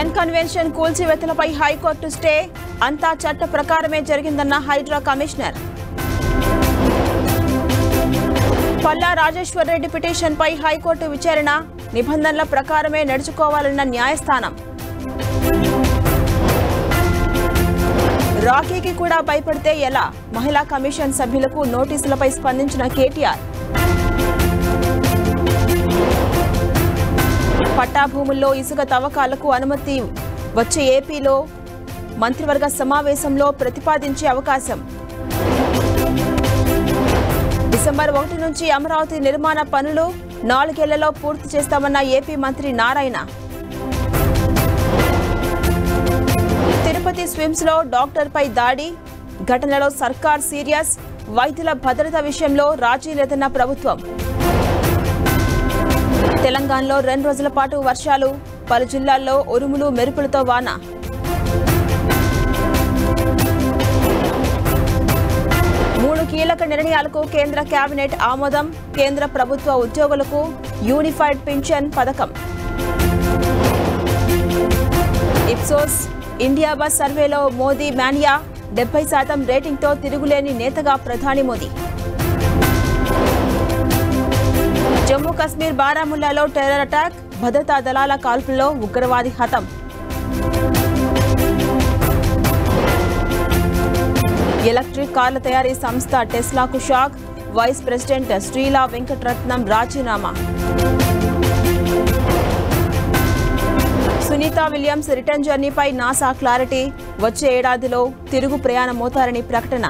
N convention కూల్చివేతలపై high court stay, అంతా చట్ట ప్రకారమే జరిగిందన్న హైడ్రా కమిషనర్. పల్లా రాజేశ్వర్ రెడ్డి పిటిషన్పై హైకోర్టు విచారణ, నిబంధనల ప్రకారమే నడుచుకోవాలన్న న్యాయస్థానం. రాఖీకి కూడా భయపడితే ఎలా? మహిళా కమిషన్ సభ్యులకు నోటీసులపై స్పందించిన కేటీఆర్. పట్టా భూముల్లో ఇసుక తవ్వకాలకు అనుమతి వచ్చే ఏపీలో మంత్రివర్గ సమావేశంలో ప్రతిపాదించే అవకాశం. డిసెంబర్ 1 నుంచి అమరావతి నిర్మాణ పనులు 4 ఏళ్లలో పూర్తి చేస్తామన్న ఏపీ మంత్రి నారాయణ. తిరుపతి స్విమ్స్ లో డాక్టర్పై దాడి ఘటనలో సర్కార్ సీరియస్, వైద్యుల భద్రత విషయంలో రాజీ లేదన్న ప్రభుత్వం. తెలంగాణలో 2 రోజుల పాటు వర్షాలు, పలు జిల్లాల్లో ఉరుములు మెరుపులతో వాన. మూడు కీలక నిర్ణయాలకు కేంద్ర కేబినెట్ ఆమోదం, కేంద్ర ప్రభుత్వ ఉద్యోగులకు యూనిఫైడ్ పింఛన్ పథకం. ఇప్సోస్ ఇండియా బస్ సర్వేలో మోదీ మానియా, 70% రేటింగ్తో తిరుగులేని నేతగా ప్రధాని మోదీ. జమ్మూ కశ్మీర్ బారాముల్లాలో టెర్రర్ అటాక్, భద్రతా దళాల కాల్పుల్లో ఉగ్రవాది హతం. ఎలక్ట్రిక్ కార్ల తయారీ సంస్థ టెస్లాకు shock, vice president Srila Venkataratnam రాజీనామా. సునీత విలియమ్స్ రిటర్న్ జర్నీపై నాసా క్లారిటీ, వచ్చే ఏడాదిలో తిరుగు ప్రయాణమవుతారని ప్రకటన.